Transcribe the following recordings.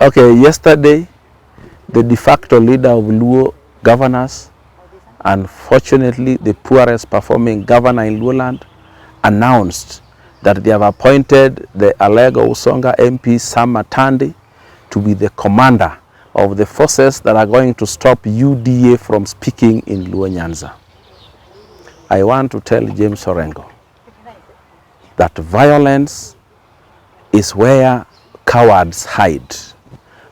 Okay, yesterday, the de facto leader of Luo governors, unfortunately the poorest performing governor in Luoland, announced that they have appointed the Alego Usonga MP Sam Matandi to be the commander of the forces that are going to stop UDA from speaking in Luo Nyanza. I want to tell James Orengo that violence is where cowards hide.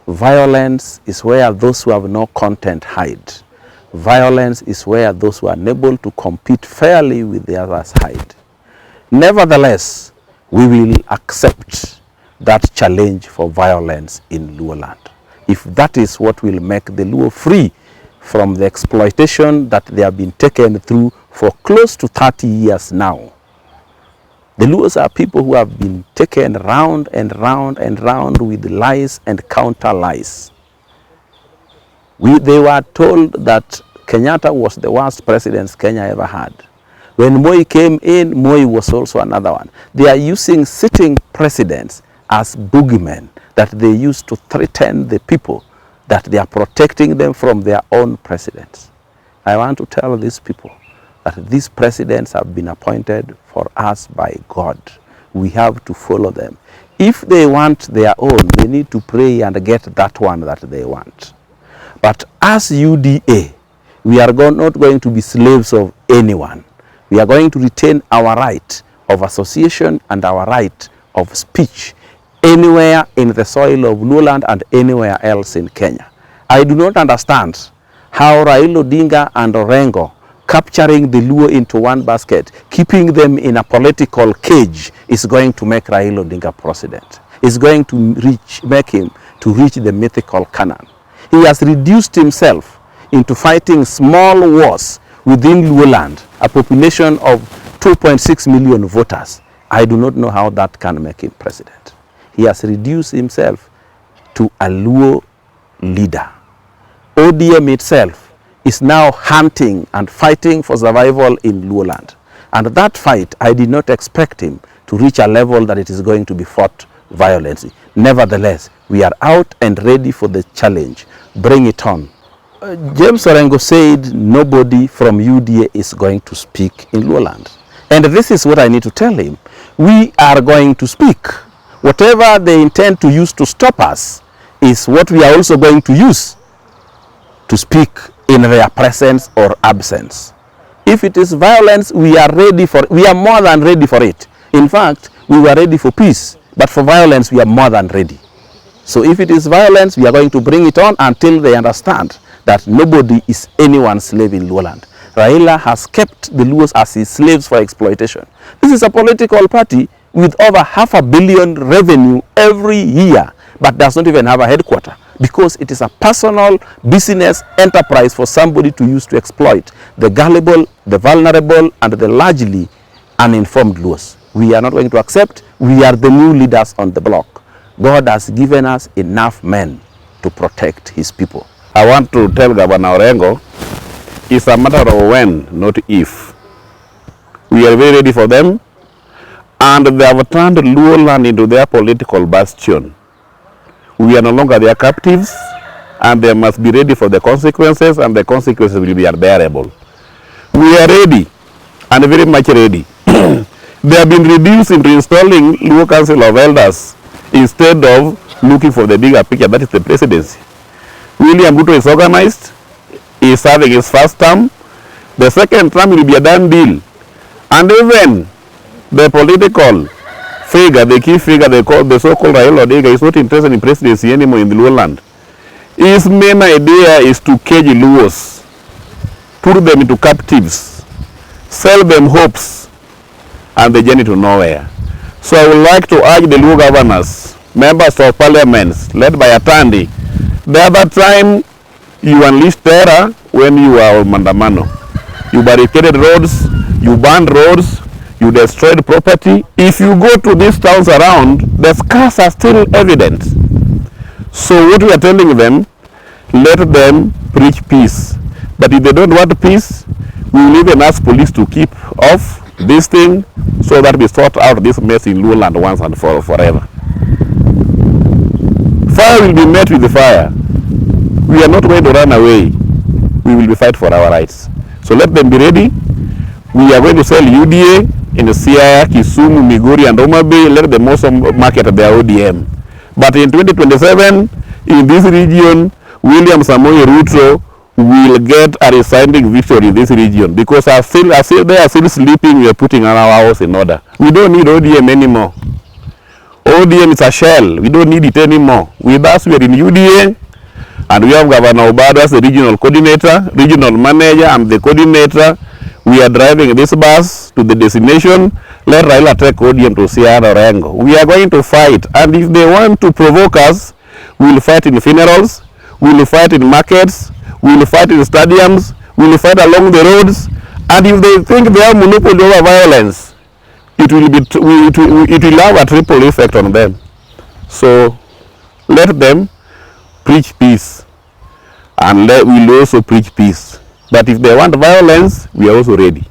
Violence is where those who have no content hide. Violence is where those who are unable to compete fairly with the others hide. Nevertheless, we will accept that challenge for violence in Luoland. If that is what will make the Luo free from the exploitation that they have been taken through for close to 30 years now. The Luos are people who have been taken round and round and round with lies and counter lies. They were told that Kenyatta was the worst president Kenya ever had. When Moi came in, Moi was also another one. They are using sitting presidents as boogeymen that they use to threaten the people, that they are protecting them from their own presidents. I want to tell these people that these presidents have been appointed for us by God. We have to follow them. If they want their own, they need to pray and get that one that they want. But as UDA, we are not going to be slaves of anyone. We are going to retain our right of association and our right of speech anywhere in the soil of Luoland and anywhere else in Kenya. I do not understand how Raila Odinga and Orengo capturing the Luo into one basket, keeping them in a political cage, is going to make Raila Odinga president. It's going to make him to reach the mythical Canaan. He has reduced himself into fighting small wars within Luoland, a population of 2.6 million voters. I do not know how that can make him president. He has reduced himself to a Luo leader. ODM itself is now hunting and fighting for survival in Luoland. And that fight, I did not expect him to reach a level that it is going to be fought violently. Nevertheless, we are out and ready for the challenge. Bring it on. James Orengo said nobody from UDA is going to speak in Luoland. And this is what I need to tell him. We are going to speak. Whatever they intend to use to stop us is what we are also going to use to speak in their presence or absence. If it is violence, we are more than ready for it. In fact, we were ready for peace, but for violence, we are more than ready. So if it is violence, we are going to bring it on until they understand that nobody is anyone's slave in Luoland. Raila has kept the Luos as his slaves for exploitation. This is a political party with over $500 million revenue every year, but does not even have a headquarter, because it is a personal business enterprise for somebody to use to exploit the gullible, the vulnerable, and the largely uninformed Luos. We are not going to accept. We are the new leaders on the block. God has given us enough men to protect his people. I want to tell Governor Orengo, it's a matter of when, not if. We are very ready for them, and they have turned Luoland into their political bastion. We are no longer their captives, and they must be ready for the consequences, and the consequences will be unbearable. We are ready, and very much ready. They have been reduced into installing Luo Council of Elders instead of looking for the bigger picture, that is the presidency. William Ruto is organized, he is serving his first term. The second term will be a done deal. And even the political figure, the key figure, they call the so-called Raila Odinga, is not interested in presidency anymore in the Luoland. His main idea is to cage Luos, put them into captives, sell them hopes, and the journey to nowhere. So I would like to urge the Luo governors, members of parliaments, led by Atandi, the other time you unleashed terror when you were on Mandamano. You barricaded roads, you burned roads, you destroyed property. If you go to these towns around, the scars are still evident. So what we are telling them, let them preach peace. But if they don't want peace, we will even ask police to keep off this thing so that we sort out this mess in Luoland once and forever. fire will be met with the fire. We are not going to run away. We will be fight for our rights. So let them be ready. We are going to sell UDA in Siaya, Kisumu, Migori, and Homa Bay. Let them also market their ODM. But in 2027, in this region, William Samoei Ruto will get a resounding victory in this region, because they are still sleeping. We are putting our house in order. We don't need ODM anymore. ODM is a shell. We don't need it anymore. With us, we are in UDA, and we have Governor Obado as the regional coordinator, regional manager, and the coordinator. We are driving this bus to the destination. Let Raila take ODM to Siaya Orengo. We are going to fight, and if they want to provoke us, we will fight in funerals, we will fight in markets, we will fight in stadiums, we will fight along the roads, and if they think they have monopoly over violence, it will have a triple effect on them. So let them preach peace, and we will also preach peace. But if they want violence, we are also ready.